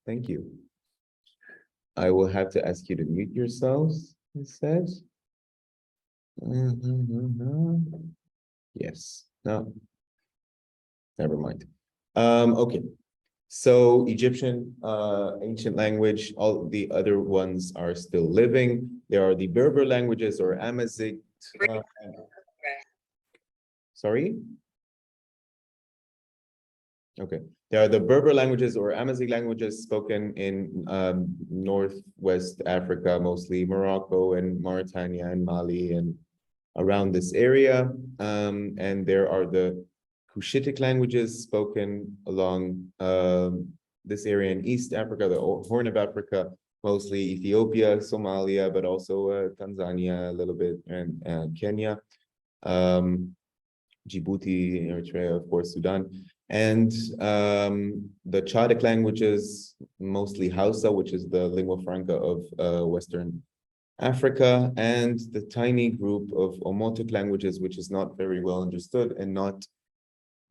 Thank you. I will have to ask you to mute yourselves instead. Yes. No. Never mind. Okay. So Egyptian, ancient language, all the other ones are still living. There are the Berber languages or Amazigh. Sorry? Okay. There are the Berber languages or Amazigh languages spoken in Northwest Africa, mostly Morocco and Mauritania and Mali and around this area. And there are the Cushitic languages spoken along this area in East Africa, the Horn of Africa, mostly Ethiopia, Somalia, but also Tanzania a little bit, and Kenya, Djibouti, Eritrea, of course, Sudan. And the Chadic languages, mostly Hausa, which is the lingua franca of Western Africa, and the tiny group of Omotic languages, which is not very well understood and not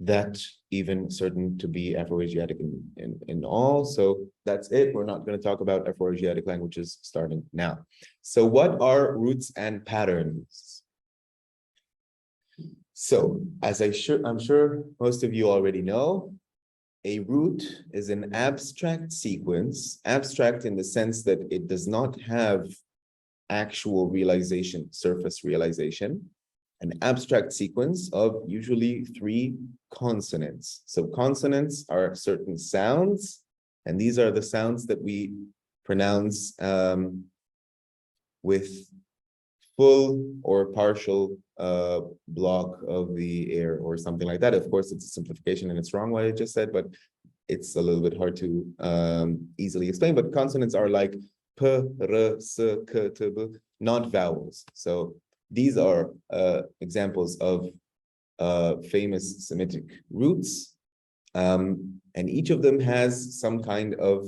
that even certain to be Afroasiatic in all. So that's it. We're not going to talk about Afroasiatic languages starting now. So what are roots and patterns? So as I'm sure most of you already know, a root is an abstract sequence, abstract in the sense that it does not have actual realization, surface realization, an abstract sequence of usually 3 consonants. So consonants are certain sounds, and these are the sounds that we pronounce with full or partial block of the air or something like that. Of course, it's a simplification and it's wrong what I just said, but it's a little bit hard to easily explain. But consonants are like p, r, s, k, t, b, not vowels. So these are examples of famous Semitic roots. And each of them has some kind of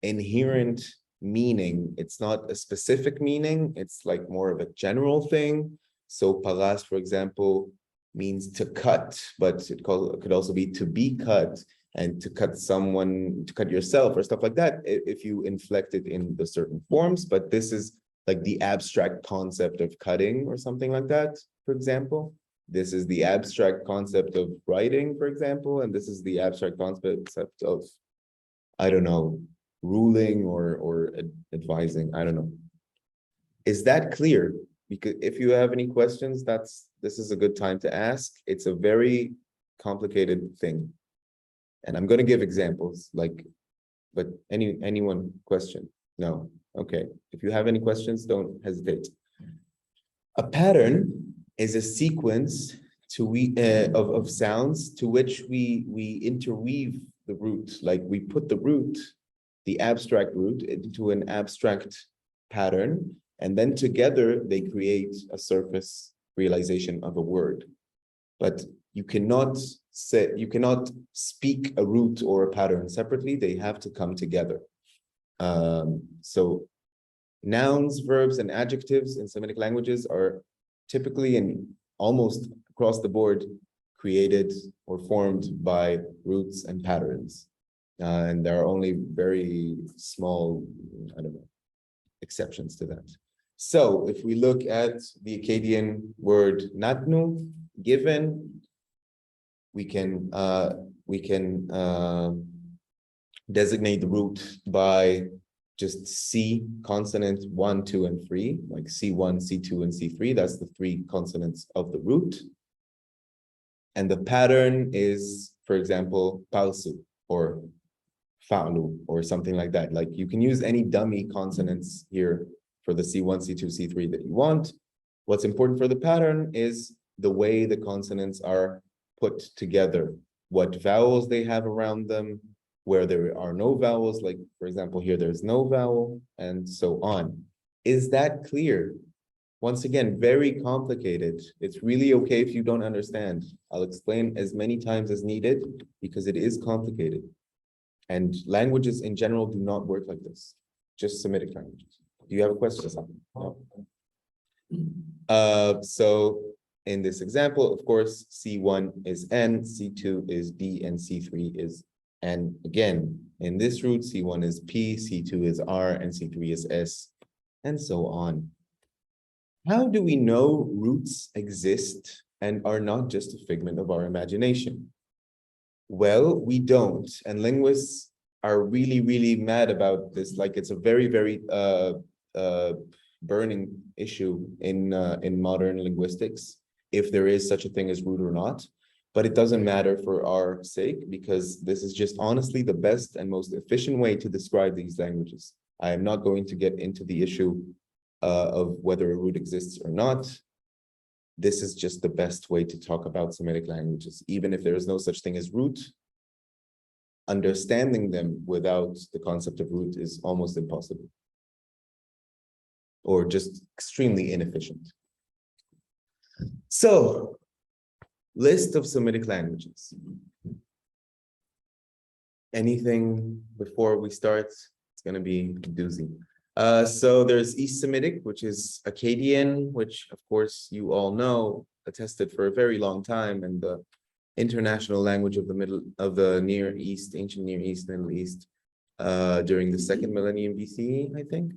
inherent meaning. It's not a specific meaning. It's like more of a general thing. So paras, for example, means to cut, but it could also be to be cut, and to cut someone, to cut yourself or stuff like that, if you inflect it in the certain forms. But this is like the abstract concept of cutting or something like that, for example. This is the abstract concept of writing, for example, and this is the abstract concept of, I don't know, ruling or advising, I don't know. Is that clear? Because if you have any questions, this is a good time to ask. It's a very complicated thing. And I'm going to give examples, but anyone question? No. Okay. If you have any questions, don't hesitate. A pattern is a sequence of sounds to which we interweave the root. Like we put the root, the abstract root, into an abstract pattern, and then together they create a surface realization of a word. But you cannot speak a root or a pattern separately. They have to come together. So nouns, verbs, and adjectives in Semitic languages are typically and almost across the board created or formed by roots and patterns. And there are only very small, I don't know, exceptions to that. So if we look at the Akkadian word natnu, given, we can designate the root by just C consonant 1, 2, and 3, like C1, C2, and C3. That's the 3 consonants of the root. And the pattern is, for example, palsu or fa'lu or something like that. Like you can use any dummy consonants here for the C1, C2, C3 that you want. What's important for the pattern is the way the consonants are put together, what vowels they have around them, where there are no vowels, like for example, here there's no vowel, and so on. Is that clear? Once again, very complicated. It's really okay if you don't understand. I'll explain as many times as needed because it is complicated. And languages in general do not work like this, just Semitic languages. Do you have a question? No. So in this example, of course, C1 is N, C2 is D, and C3 is N. Again, in this root, C1 is P, C2 is R, and C3 is S, and so on. How do we know roots exist and are not just a figment of our imagination? Well, we don't, and linguists are really, really mad about this. Like, it's a very, very burning issue in modern linguistics, if there is such a thing as root or not. But it doesn't matter for our sake, because this is just honestly the best and most efficient way to describe these languages. I am not going to get into the issue of whether a root exists or not. This is just the best way to talk about Semitic languages. Even if there is no such thing as root, understanding them without the concept of root is almost impossible, or just extremely inefficient. So, list of Semitic languages. Anything before we start? It's going to be a doozy. So there's East Semitic, which is Akkadian, which of course you all know, attested for a very long time, and the international language of the Near East, ancient Near East, Middle East, during the 2nd millennium BCE, I think.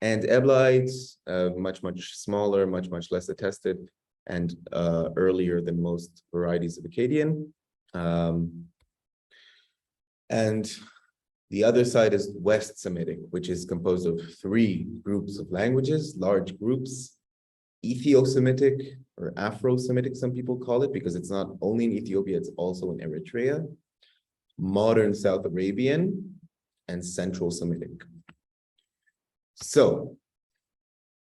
And Eblite, much, much smaller, much, much less attested, and earlier than most varieties of Akkadian. And the other side is West Semitic, which is composed of 3 groups of languages, large groups: Ethio-Semitic, or Afro-Semitic, some people call it, because it's not only in Ethiopia, it's also in Eritrea, modern South Arabian, and Central Semitic. So,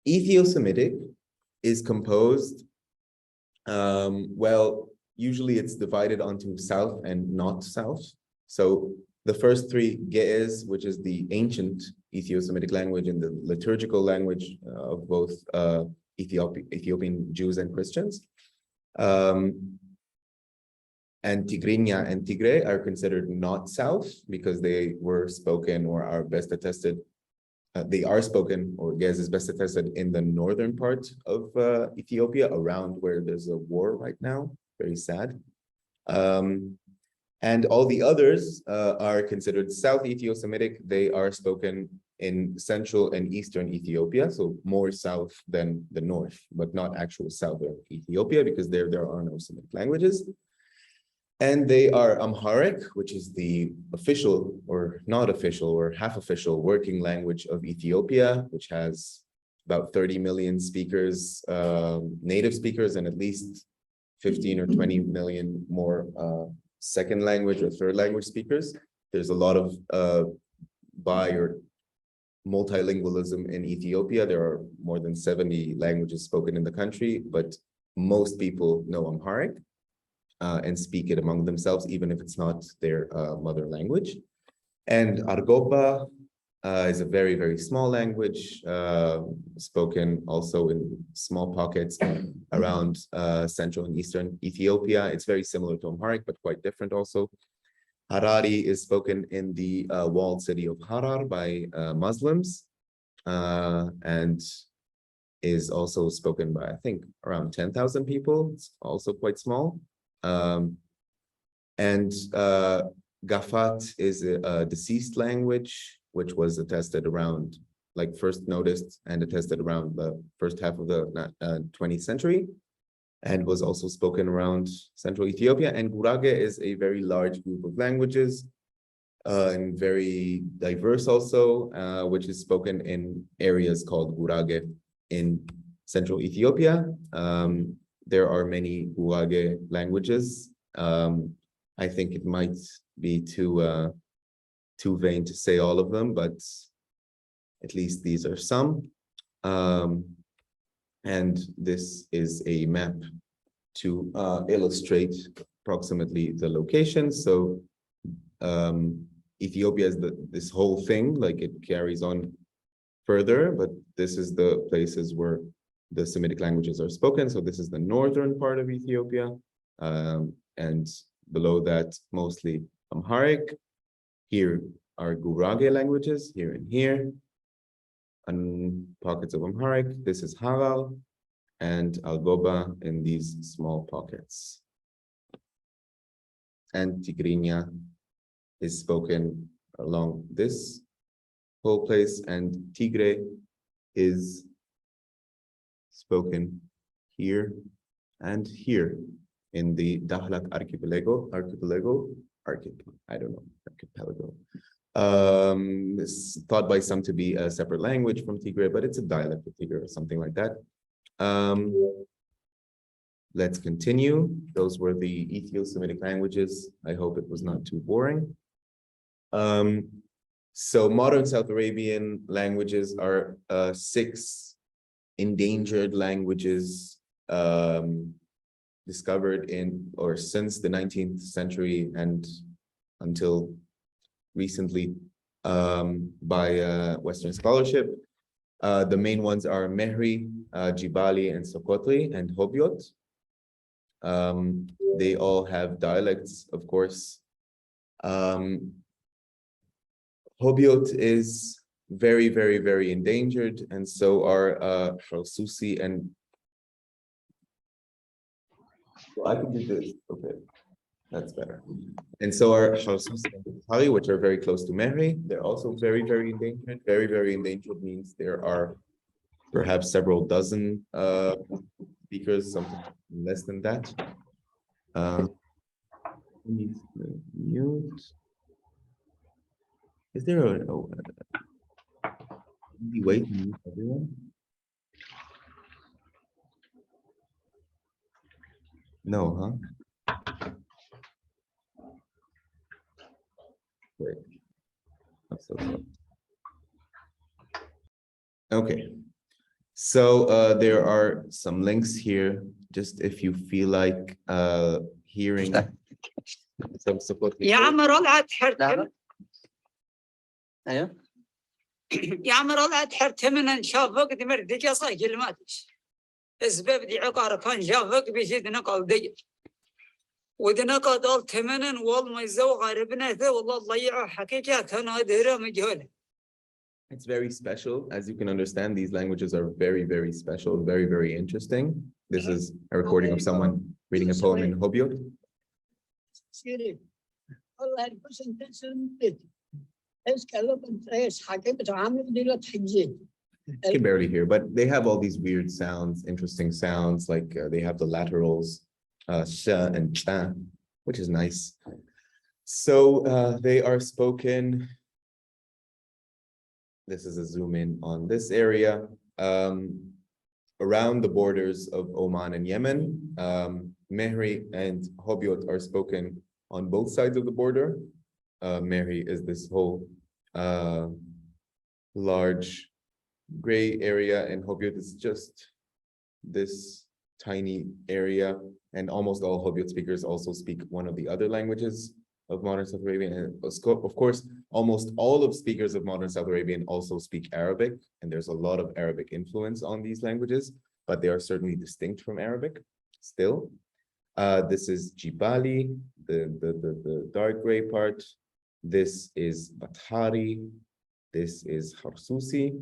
Ethio-Semitic is composed, well, usually it's divided onto South and not South. So the first 3, Ge'ez, which is the ancient Ethio-Semitic language and the liturgical language of both Ethiopian Jews and Christians. And Tigrinya and Tigray are considered not South because they were spoken, or are best attested. They are spoken, or Ge'ez is best attested, in the northern part of Ethiopia, around where there's a war right now. Very sad. And all the others are considered South Ethio-Semitic. They are spoken in Central and Eastern Ethiopia, so more south than the north, but not actual southern Ethiopia, because there are no Semitic languages. And they are Amharic, which is the official, or not official, or half official working language of Ethiopia, which has about 30 million speakers, native speakers, and at least 15 or 20 million more second language or third language speakers. There's a lot of bi or multilingualism in Ethiopia. There are more than 70 languages spoken in the country, but most people know Amharic and speak it among themselves, even if it's not their mother language. And Argoba is a very, very small language, spoken also in small pockets around Central and Eastern Ethiopia. It's very similar to Amharic, but quite different also. Harari is spoken in the walled city of Harar by Muslims, and is also spoken by, I think, around 10,000 people. It's also quite small. And Gafat is a deceased language, which was attested around, like first noticed and attested around the first half of the 20th century, and was also spoken around Central Ethiopia. And Gurage is a very large group of languages, and very diverse also, which is spoken in areas called Gurage in Central Ethiopia. There are many Gurage languages. I think it might be too vain to say all of them, but at least these are some. And this is a map to illustrate approximately the location. So Ethiopia is this whole thing, like it carries on further, but this is the places where the Semitic languages are spoken. So this is the northern part of Ethiopia, and below that, mostly Amharic. Here are Gurage languages, here and here, and pockets of Amharic. This is Hagal and Algoba in these small pockets. And Tigrinya is spoken along this whole place, and Tigre is spoken here and here in the Dahlak archipelago. I don't know, archipelago. It's thought by some to be a separate language from Tigray, but it's a dialect of Tigray or something like that. Let's continue. Those were the Ethio-Semitic languages. I hope it was not too boring. So modern South Arabian languages are 6 endangered languages discovered in or since the 19th century and until recently by Western scholarship. The main ones are Mehri, Jibali, and Sokotri, and Hobyot. They all have dialects, of course. Hobyot is very, very, very endangered, and so are Harsusi and... Well, I can do this, okay. That's better. And so are Harsusi and Bukhari, which are very close to Mehri. They're also very, very endangered. Very, very endangered means there are perhaps several dozen speakers, something less than that. Mute. Is there a way to mute everyone? No, huh? Wait. I'm so sorry. Okay. So there are some links here, just if you feel like hearing some support. يعمر ولا تحرتم ايوه يعمر ولا تحرتم من شافك دمر ديك صاي كلماتش اسباب دي عقار كان شافك بيجي نقل دي ودنا قال ثمنا والله يزوق غربنا والله ضيعوا حقيقة انا ديره مجهول. It's very special. As you can understand, these languages are very, very special, very, very interesting. This is a recording of someone reading a poem in Hobyot. You can barely hear, but they have all these weird sounds, interesting sounds, like they have the laterals, sh and cha, which is nice. So they are spoken. This is a zoom in on this area. Around the borders of Oman and Yemen, Mehri and Hobyot are spoken on both sides of the border. Mehri is this whole large gray area, and Hobyot is just this tiny area. And almost all Hobyot speakers also speak one of the other languages of modern South Arabian. And of course, almost all of speakers of modern South Arabian also speak Arabic, and there's a lot of Arabic influence on these languages, but they are certainly distinct from Arabic still. This is Jibali, the dark gray part. This is Bathari. This is Harsusi.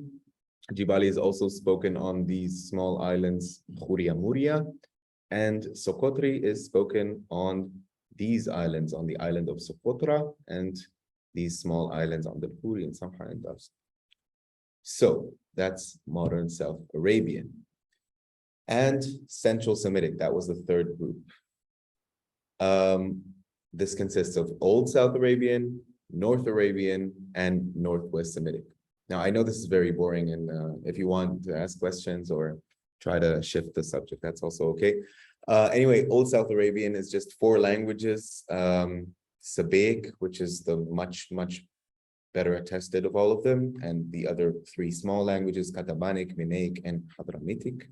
Jibali is also spoken on these small islands, Khuria Muria, and Sokotri is spoken on these islands, on the island of Socotra, and these small islands on the Puri and Samha and Dars. So that's modern South Arabian. And Central Semitic, that was the third group. This consists of Old South Arabian, North Arabian, and Northwest Semitic. Now, I know this is very boring, and if you want to ask questions or try to shift the subject, that's also okay. Anyway, Old South Arabian is just 4 languages. Sabaik, which is the much better attested of all of them, and the other 3 small languages, Katabanic, Minaic, and Hadramitic.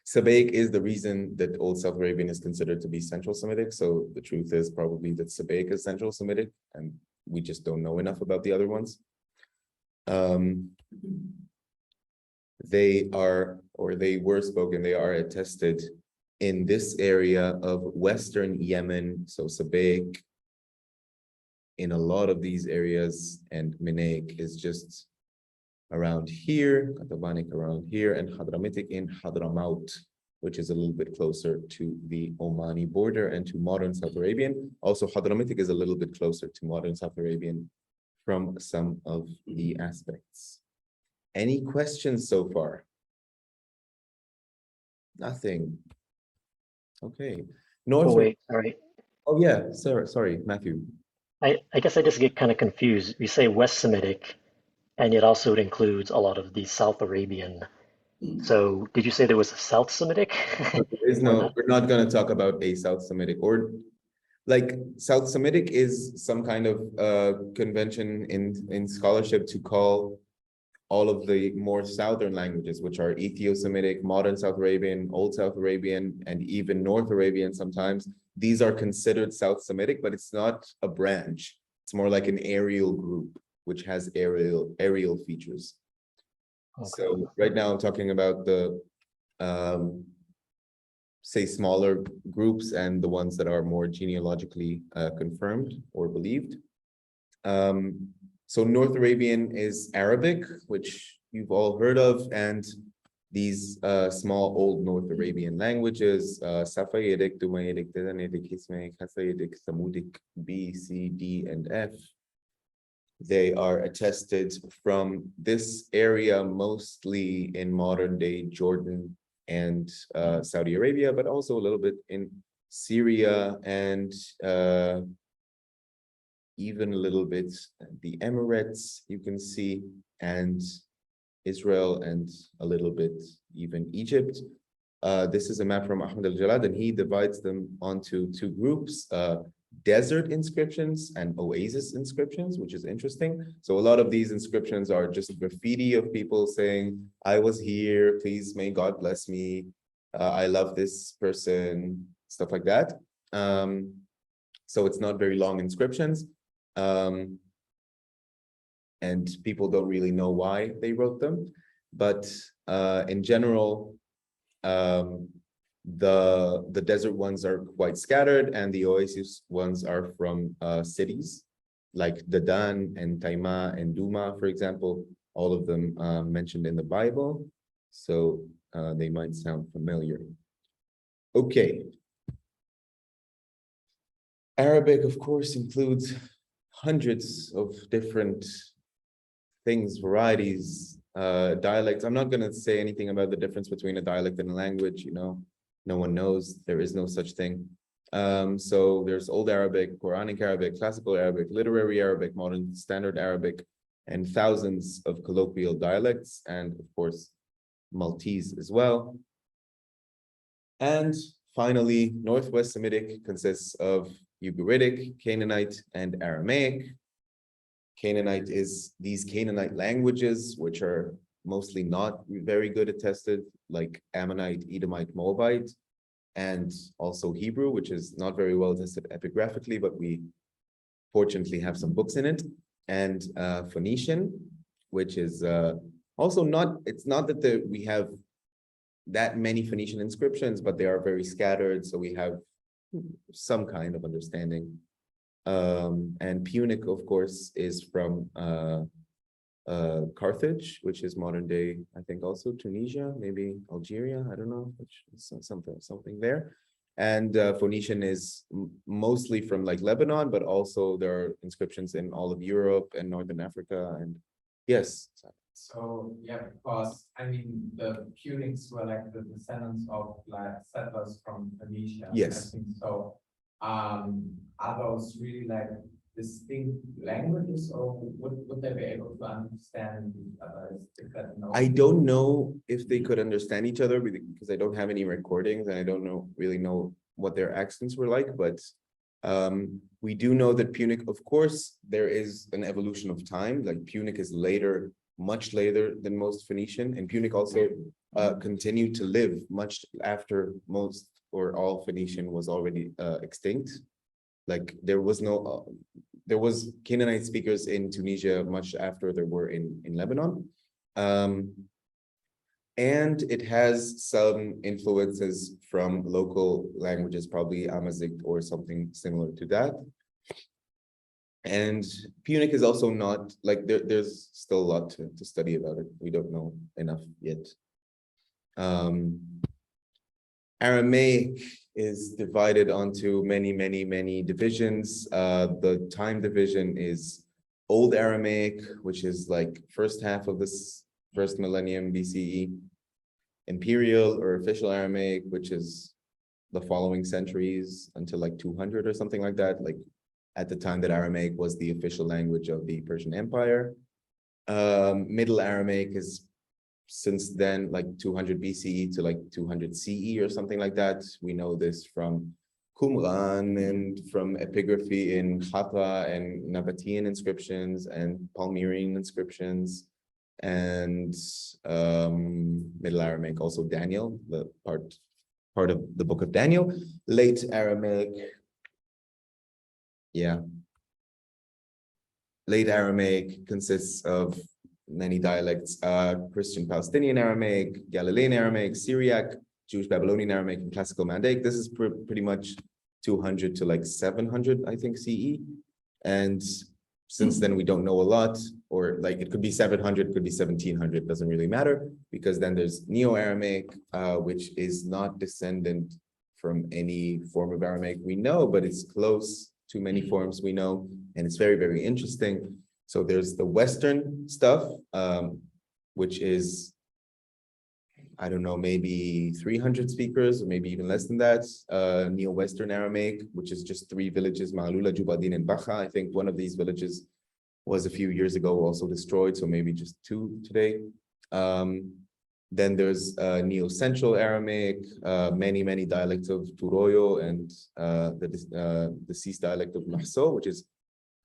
Sabaik is the reason that Old South Arabian is considered to be Central Semitic. So the truth is probably that Sabaik is Central Semitic, and we just don't know enough about the other ones. They are, or they were spoken, they are attested in this area of Western Yemen, so Sabaik, in a lot of these areas, and Minaic is just around here, Katabanic around here, and Hadramitic in Hadramaut, which is a little bit closer to the Omani border and to modern South Arabian. Also, Hadramitic is a little bit closer to modern South Arabian from some of the aspects. Any questions so far? Nothing. Okay. North. Oh, wait, all right. Oh yeah, sorry, Matthew. I guess I just get kind of confused. We say West Semitic, and yet also it includes a lot of the South Arabian. So did you say there was a South Semitic? There is no, we're not going to talk about a South Semitic, or like South Semitic is some kind of convention in scholarship to call all of the more southern languages, which are Ethio-Semitic, modern South Arabian, Old South Arabian, and even North Arabian sometimes. These are considered South Semitic, but it's not a branch. It's more like an aerial group, which has aerial features. Okay. So right now I'm talking about the, say, smaller groups and the ones that are more genealogically confirmed or believed. So North Arabian is Arabic, which you've all heard of, and these small old North Arabian languages, Safayidic, Dumayidic, Dedanidic, Ismaic, Hasayidic, Samudic, B, C, D, and F. They are attested from this area, mostly in modern day Jordan and Saudi Arabia, but also a little bit in Syria and even a little bit the Emirates, you can see, and Israel, and a little bit even Egypt. This is a map from Ahmed al-Jalad, and he divides them onto two groups, desert inscriptions and oasis inscriptions, which is interesting. So a lot of these inscriptions are just graffiti of people saying, I was here, please, may God bless me, I love this person, stuff like that. So it's not very long inscriptions. And people don't really know why they wrote them. But in general, the desert ones are quite scattered, and the oasis ones are from cities like Dadan and Taima and Duma, for example, all of them mentioned in the Bible. So they might sound familiar. Okay. Arabic, of course, includes hundreds of different things, varieties, dialects. I'm not going to say anything about the difference between a dialect and a language, you know, no one knows, there is no such thing. So there's Old Arabic, Quranic Arabic, Classical Arabic, Literary Arabic, Modern Standard Arabic, and thousands of colloquial dialects, and of course, Maltese as well. And finally, Northwest Semitic consists of Ugaritic, Canaanite, and Aramaic. Canaanite is these Canaanite languages, which are mostly not very good attested, like Ammonite, Edomite, Moabite, and also Hebrew, which is not very well attested epigraphically, but we fortunately have some books in it, and Phoenician, which is also not, it's not that we have that many Phoenician inscriptions, but they are very scattered, so we have some kind of understanding. And Punic, of course, is from Carthage, which is modern day, I think also Tunisia, maybe Algeria, I don't know, which is something there. And Phoenician is mostly from like Lebanon, but also there are inscriptions in all of Europe and Northern Africa. And yes. So yeah, because I mean the Punics were like the descendants of like settlers from Phoenicia. Yes. I think so. Are those really like distinct languages, or would they be able to understand each other? I don't know if they could understand each other because I don't have any recordings and I don't really know what their accents were like, but we do know that Punic, of course, there is an evolution of time. Like Punic is later, much later than most Phoenician, and Punic also continued to live much after most or all Phoenician was already extinct. Like there was Canaanite speakers in Tunisia much after there were in Lebanon. And it has some influences from local languages, probably Amazigh or something similar to that. And Punic is also not like there's still a lot to study about it. We don't know enough yet. Aramaic is divided onto many divisions. The time division is Old Aramaic, which is like first half of this first millennium BCE. Imperial or official Aramaic, which is the following centuries until like 200 or something like that, like at the time that Aramaic was the official language of the Persian Empire. Middle Aramaic is since then like 200 BCE to like 200 CE or something like that. We know this from Qumran and from epigraphy in Hata and Nabatean inscriptions and Palmyrene inscriptions, and Middle Aramaic, also Daniel, the part of the book of Daniel. Late Aramaic, yeah. Late Aramaic consists of many dialects, Christian Palestinian Aramaic, Galilean Aramaic, Syriac, Jewish Babylonian Aramaic, and Classical Mandaic. This is pretty much 200 to like 700, I think, CE. And since then we don't know a lot, or like it could be 700, could be 1700, doesn't really matter, because then there's Neo-Aramaic, which is not descendant from any form of Aramaic we know, but it's close to many forms we know, and it's very interesting. So there's the Western stuff, which is, I don't know, maybe 300 speakers, or maybe even less than that. Neo-Western Aramaic, which is just 3 villages, Ma'alula, Jubadin, and Bacha. I think one of these villages was a few years ago also destroyed, so maybe just 2 today. Then there's Neo-Central Aramaic, many dialects of Turoyo, and the deceased dialect of Mahso, which is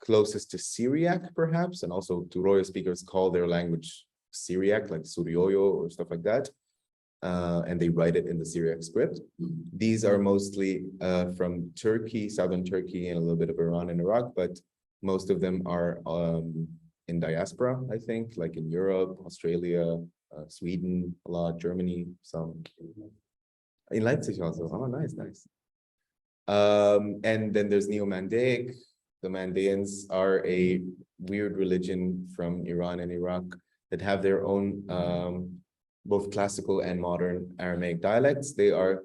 closest to Syriac, perhaps, and also Turoyo speakers call their language Syriac, like Suryoyo or stuff like that, and they write it in the Syriac script. These are mostly from Turkey, southern Turkey, and a little bit of Iran and Iraq, but most of them are in diaspora, I think, like in Europe, Australia, Sweden, a lot, Germany, some. In Leipzig also. Oh, nice. And then there's Neo-Mandaic. The Mandaeans are a weird religion from Iran and Iraq that have their own both classical and modern Aramaic dialects. They are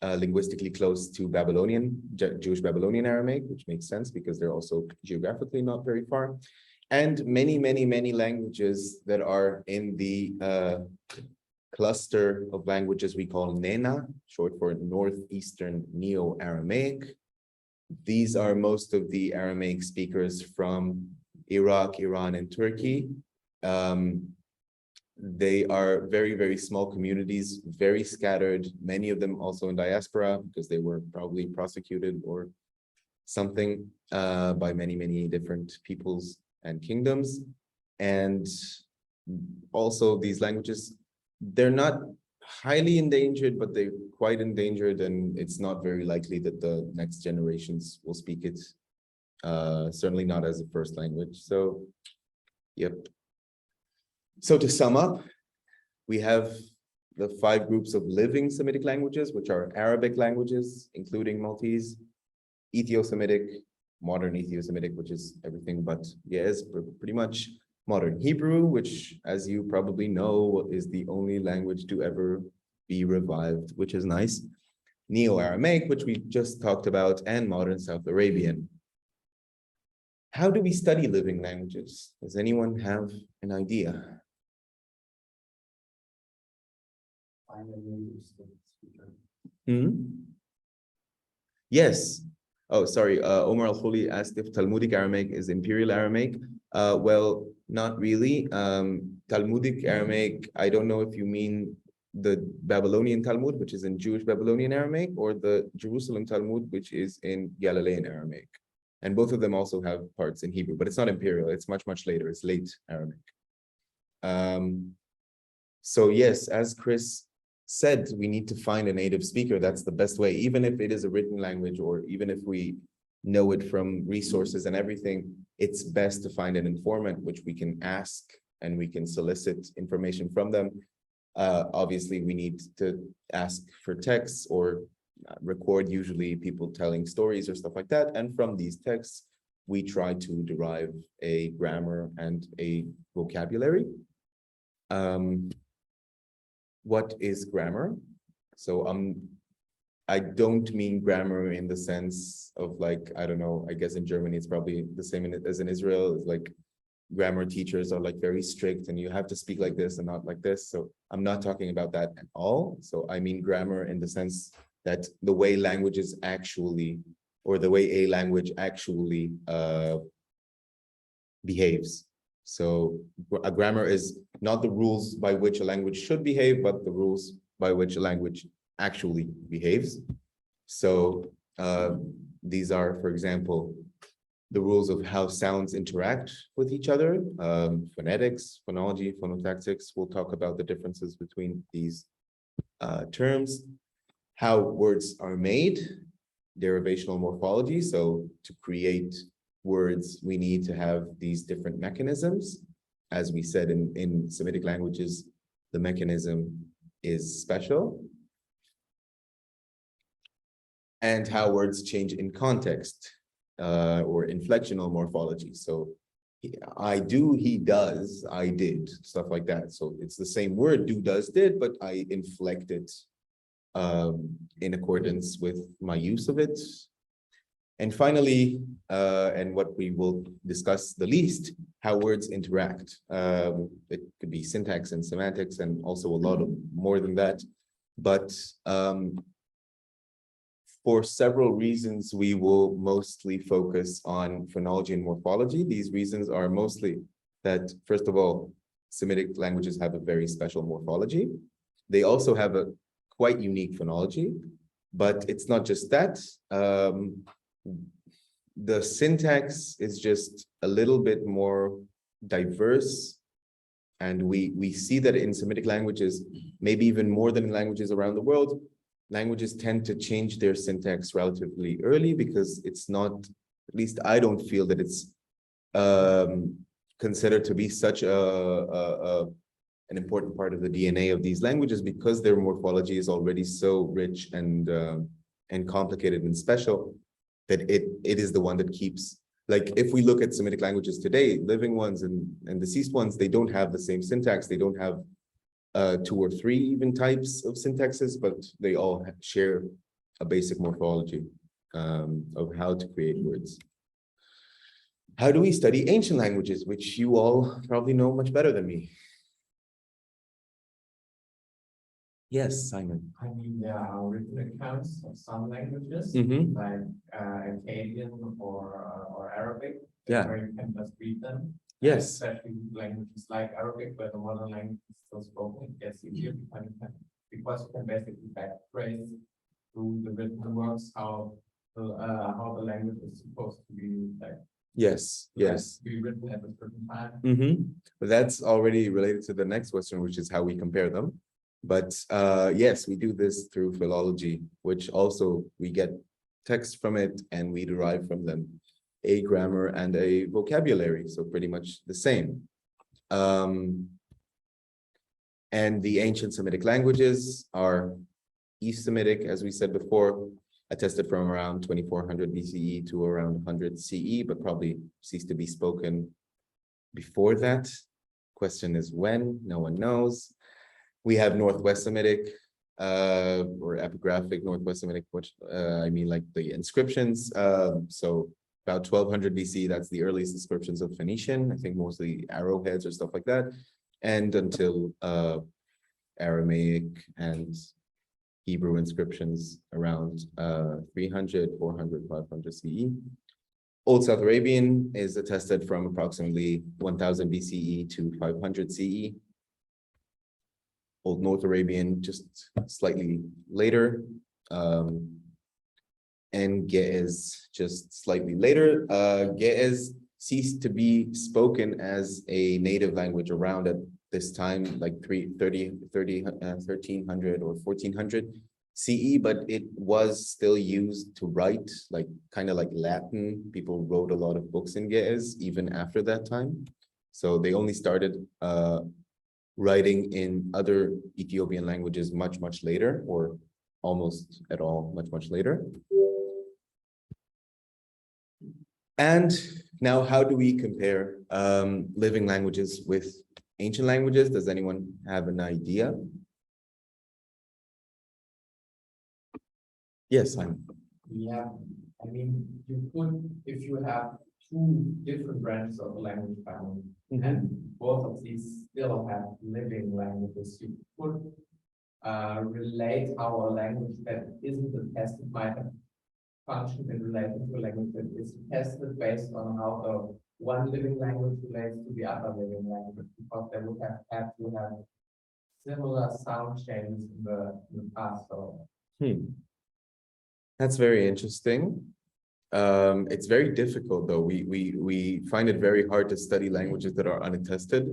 linguistically close to Babylonian, Jewish Babylonian Aramaic, which makes sense because they're also geographically not very far. And many languages that are in the cluster of languages we call NENA, short for Northeastern Neo-Aramaic. These are most of the Aramaic speakers from Iraq, Iran, and Turkey. They are very small communities, very scattered, many of them also in diaspora because they were probably prosecuted or something by many different peoples and kingdoms. And also these languages, they're not highly endangered, but they're quite endangered, and it's not very likely that the next generations will speak it, certainly not as a first language. So, yep. So to sum up, we have the 5 groups of living Semitic languages, which are Arabic languages, including Maltese, Ethio-Semitic, modern Ethio-Semitic, which is everything but yes, pretty much modern Hebrew, which, as you probably know, is the only language to ever be revived, which is nice. Neo-Aramaic, which we just talked about, and modern South Arabian. How do we study living languages? Does anyone have an idea? Yes. Oh, sorry. Omar Al-Khuli asked if Talmudic Aramaic is Imperial Aramaic. Well, not really. Talmudic Aramaic, I don't know if you mean the Babylonian Talmud, which is in Jewish Babylonian Aramaic, or the Jerusalem Talmud, which is in Galilean Aramaic. And both of them also have parts in Hebrew, but it's not Imperial. It's much later. It's late Aramaic. So yes, as Chris said, we need to find a native speaker. That's the best way, even if it is a written language, or even if we know it from resources and everything, it's best to find an informant which we can ask and we can solicit information from them. Obviously, we need to ask for texts or record usually people telling stories or stuff like that. And from these texts, we try to derive a grammar and a vocabulary. What is grammar? So I don't mean grammar in the sense of like, I don't know, I guess in Germany it's probably the same as in Israel. It's like grammar teachers are like very strict and you have to speak like this and not like this. So I'm not talking about that at all. So I mean grammar in the sense that the way languages actually, or the way a language actually behaves. So a grammar is not the rules by which a language should behave, but the rules by which a language actually behaves. So these are, for example, the rules of how sounds interact with each other, phonetics, phonology, phonotactics. We'll talk about the differences between these terms, how words are made, derivational morphology. So to create words, we need to have these different mechanisms. As we said in Semitic languages, the mechanism is special. And how words change in context or inflectional morphology. So I do, he does, I did, stuff like that. So it's the same word, do, does, did, but I inflect it in accordance with my use of it. And finally, and what we will discuss the least, how words interact. It could be syntax and semantics and also a lot of more than that. But for several reasons, we will mostly focus on phonology and morphology. These reasons are mostly that, first of all, Semitic languages have a very special morphology. They also have a quite unique phonology, but it's not just that. The syntax is just a little bit more diverse. And we see that in Semitic languages, maybe even more than in languages around the world, languages tend to change their syntax relatively early because it's not, at least I don't feel that it's considered to be such an important part of the DNA of these languages because their morphology is already so rich and complicated and special that it is the one that keeps, like if we look at Semitic languages today, living ones and deceased ones, they don't have the same syntax, they don't have 2 or 3 even types of syntaxes, but they all share a basic morphology of how to create words. How do we study ancient languages, which you all probably know much better than me? Yes, Simon. I mean, there are written accounts of some languages, like Akkadian or Arabic, Yeah. where you can just read them. Yes. Especially languages like Arabic, where the modern language is still spoken, it gets easier because you can basically backtrace through the written works how the language is supposed to be like. Yes, yes. Be written at a certain time. But that's already related to the next question, which is how we compare them. But yes, we do this through philology, which also we get text from it and we derive from them a grammar and a vocabulary, so pretty much the same. And the ancient Semitic languages are East Semitic, as we said before, attested from around 2400 BCE to around 100 CE, but probably ceased to be spoken before that. Question is when? No one knows. We have Northwest Semitic or epigraphic Northwest Semitic, which I mean like the inscriptions. So about 1200 BC, that's the earliest inscriptions of Phoenician, I think mostly arrowheads or stuff like that. And until Aramaic and Hebrew inscriptions around 300, 400, 500 CE. Old South Arabian is attested from approximately 1000 BCE to 500 CE. Old North Arabian just slightly later. And Ge'ez just slightly later. Ge'ez ceased to be spoken as a native language around at this time, like 1300 or 1400 CE, but it was still used to write, like kind of like Latin. People wrote a lot of books in Ge'ez even after that time. So they only started writing in other Ethiopian languages much, much later, or almost at all, much, much later. And now, how do we compare living languages with ancient languages? Does anyone have an idea? Yes, I'm. Yeah, I mean, you could, if you have two different branches of a language family, and both of these still have living languages, you could relate how a language that isn't tested might have functioned in relation to a language that is tested based on how the one living language relates to the other living language, because they would have to have similar sound changes in the past. So That's very interesting. It's very difficult though. We find it very hard to study languages that are unattested.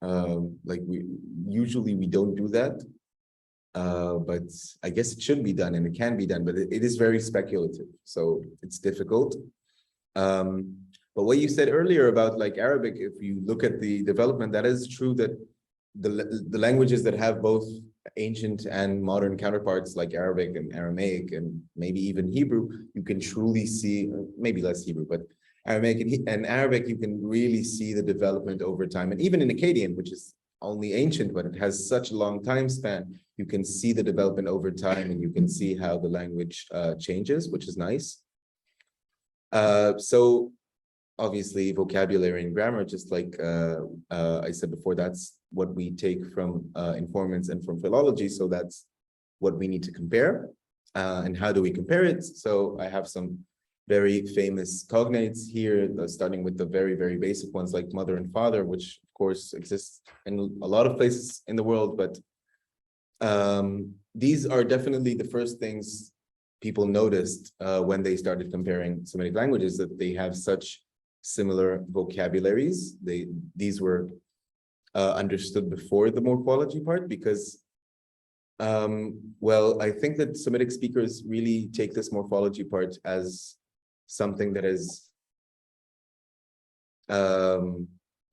Like we don't do that. But I guess it should be done and it can be done, but it is very speculative, so it's difficult. But what you said earlier about like Arabic, if you look at the development, that is true that the languages that have both ancient and modern counterparts like Arabic and Aramaic and maybe even Hebrew, you can truly see, maybe less Hebrew, but Aramaic and Arabic, you can really see the development over time. And even in Akkadian, which is only ancient, but it has such a long time span, you can see the development over time and you can see how the language changes, which is nice. So obviously vocabulary and grammar, just like I said before, that's what we take from informants and from philology. So that's what we need to compare. And how do we compare it? So I have some very famous cognates here, starting with the very, very basic ones like mother and father, which of course exists in a lot of places in the world, but these are definitely the first things people noticed when they started comparing Semitic languages, that they have such similar vocabularies. These were understood before the morphology part, because well, I think that Semitic speakers really take this morphology part as something that is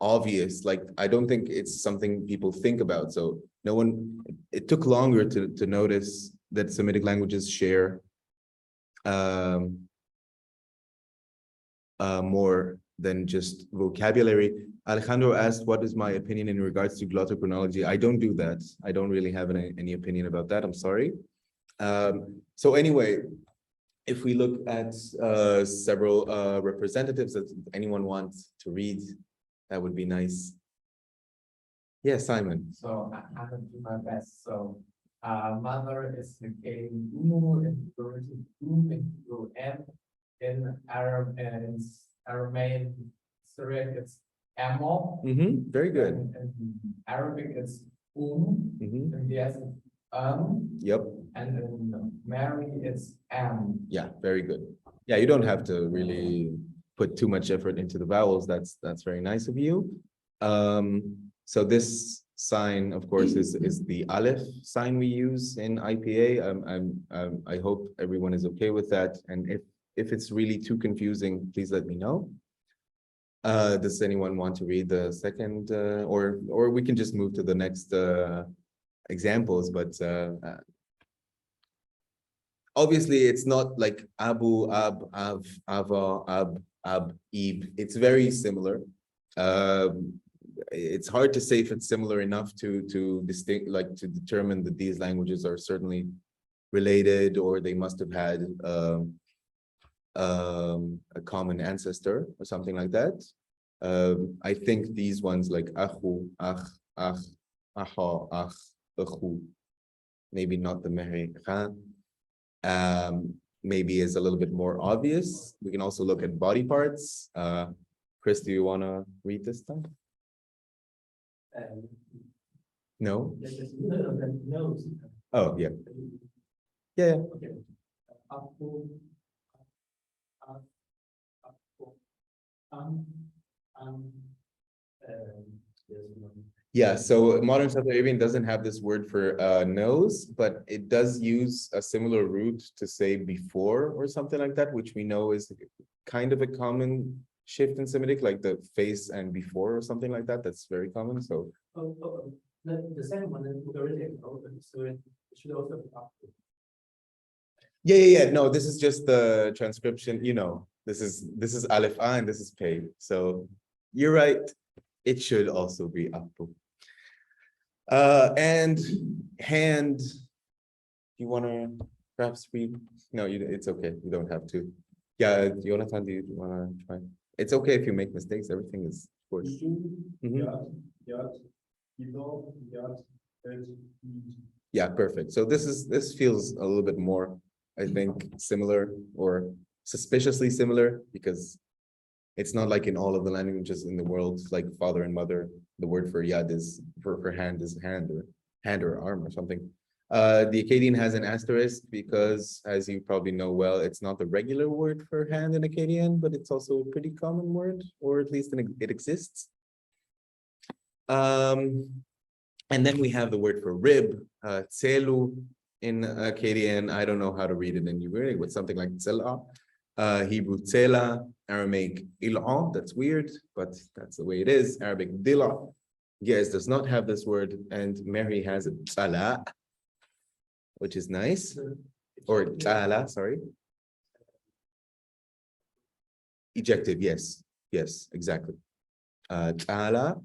obvious. Like, I don't think it's something people think about. So no one, it took longer to notice that Semitic languages share more than just vocabulary. Alejandro asked, what is my opinion in regards to glottochronology? I don't do that. I don't really have any opinion about that. I'm sorry. So anyway, if we look at several representatives that anyone wants to read, that would be nice. Yeah, Simon. So I'm gonna do my best. So mother is negating umu in in Arab and Aramaic, Syriac it's amo. Very good. In Arabic it's and yes Yep. and in Mary it's am. Yeah, very good. Yeah, you don't have to really put too much effort into the vowels. That's very nice of you. So this sign, of course, is the Aleph sign we use in IPA. I hope everyone is okay with that. And if it's really too confusing, please let me know. Does anyone want to read the second, or we can just move to the next examples, but obviously it's not like Abu, Ab, Av, Ava, Ab, Ib. It's very similar. It's hard to say if it's similar enough to determine that these languages are certainly related, or they must have had a common ancestor or something like that. I think these ones like Akhu, Akh, Akh, Aha, Akh, Akhu, maybe not the Mehri Khan, maybe is a little bit more obvious. We can also look at body parts. Chris, do you want to read this time? No? Nose. Oh, yeah. Yeah. Okay. Yeah, so modern South Arabian doesn't have this word for nose, but it does use a similar root to say before or something like that, which we know is kind of a common shift in Semitic, like the face and before or something like that. That's very common. So The second one is already open, so it should also be up. yeah. No, this is just the transcription, This is Aleph A and this is Pei. So you're right. It should also be Apu. And hand. You want to perhaps read? No, it's okay. You don't have to. Yeah, Jonathan, do you want to try? It's okay if you make mistakes. Everything is, of course. Yeah, perfect. So this feels a little bit more, I think, similar or suspiciously similar, because it's not like in all of the languages in the world, like father and mother, the word for yad is for hand is hand or arm or something. The Akkadian has an asterisk because, as you probably know well, it's not the regular word for hand in Akkadian, but it's also a pretty common word, or at least it exists. And then we have the word for rib, tselu in Akkadian. I don't know how to read it in Hebrew, with something like tsela. Hebrew tsela, Aramaic il'a, that's weird, but that's the way it is. Arabic dila, yes, does not have this word, and Mary has it tsala, which is nice, or tsala, sorry. Ejective, yes, exactly. Tsala.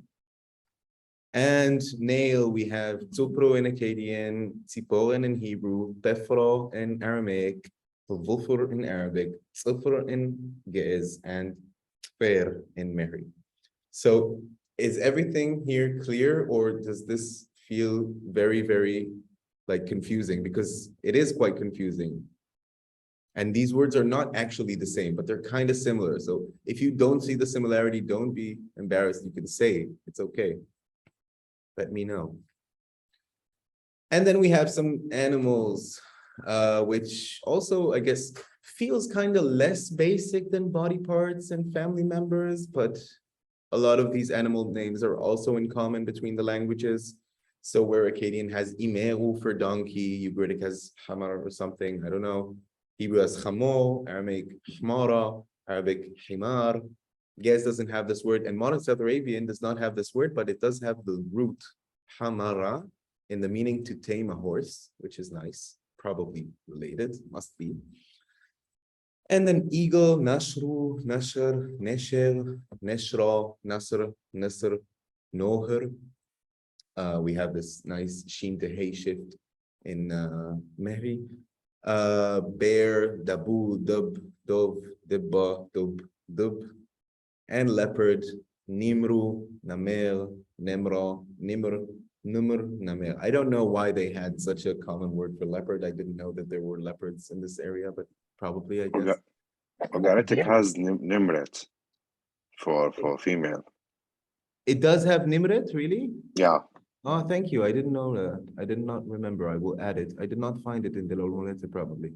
And nail, we have tsupro in Akkadian, tziporen in Hebrew, tefro in Aramaic, vulfur in Arabic, tzufr in Ge'ez, and tfer in Mehri. So is everything here clear, or does this feel very, very like confusing? Because it is quite confusing. And these words are not actually the same, but they're kind of similar. So if you don't see the similarity, don't be embarrassed. You can say it's okay. Let me know. And then we have some animals, which also, I guess, feels kind of less basic than body parts and family members, but a lot of these animal names are also in common between the languages. So where Akkadian has imeru for donkey, Ugaritic has hamar or something, I don't know. Hebrew has chamo, Aramaic hmara, Arabic himar. Ge'ez doesn't have this word, and modern South Arabian does not have this word, but it does have the root hamara in the meaning to tame a horse, which is nice, probably related, must be. And then eagle, nashru, nashr, nesher, neshra, nasr, nasr, noher. We have this nice shin to hay shift in Mehri. Bear, dabu, dub, dov, dibba, dub, dub. And leopard, nimru, namel, nemra, nimr, numr, namel. I don't know why they had such a common word for leopard. I didn't know that there were leopards in this area, but probably, I guess. Organic has nimret for female. It does have nimret, really? Yeah. Oh, thank you. I didn't know that. I did not remember. I will add it. I did not find it in the Lolmonete, probably.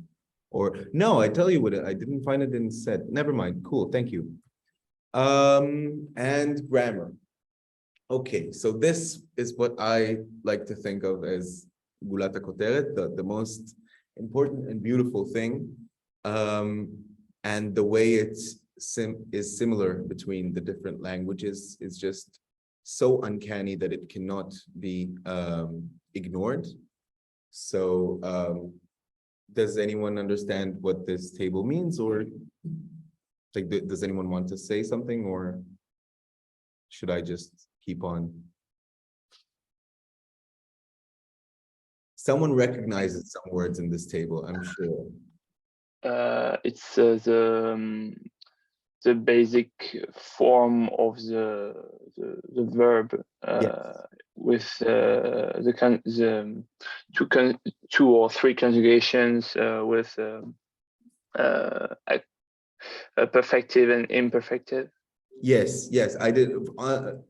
Or no, I tell you what, I didn't find it in set. Never mind. Cool. Thank you. And grammar. Okay, so this is what I like to think of as Gulata Koteret, the most important and beautiful thing. And the way it's similar between the different languages is just so uncanny that it cannot be ignored. So does anyone understand what this table means, or like, does anyone want to say something, or should I just keep on? Someone recognizes some words in this table, I'm sure. It's the basic form of the verb with the two or three conjugations with perfective and imperfective. Yes, I did.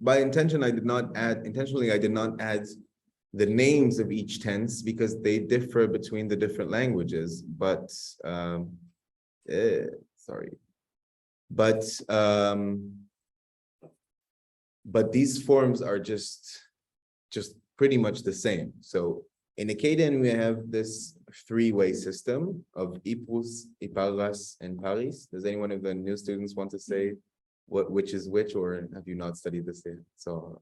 By intention, I did not add, intentionally, I did not add the names of each tense because they differ between the different languages. But, sorry. But these forms are just pretty much the same. So in Akkadian, we have this three-way system of ipus, iparas, and paris. Does anyone of the new students want to say which is which, or have you not studied this yet? So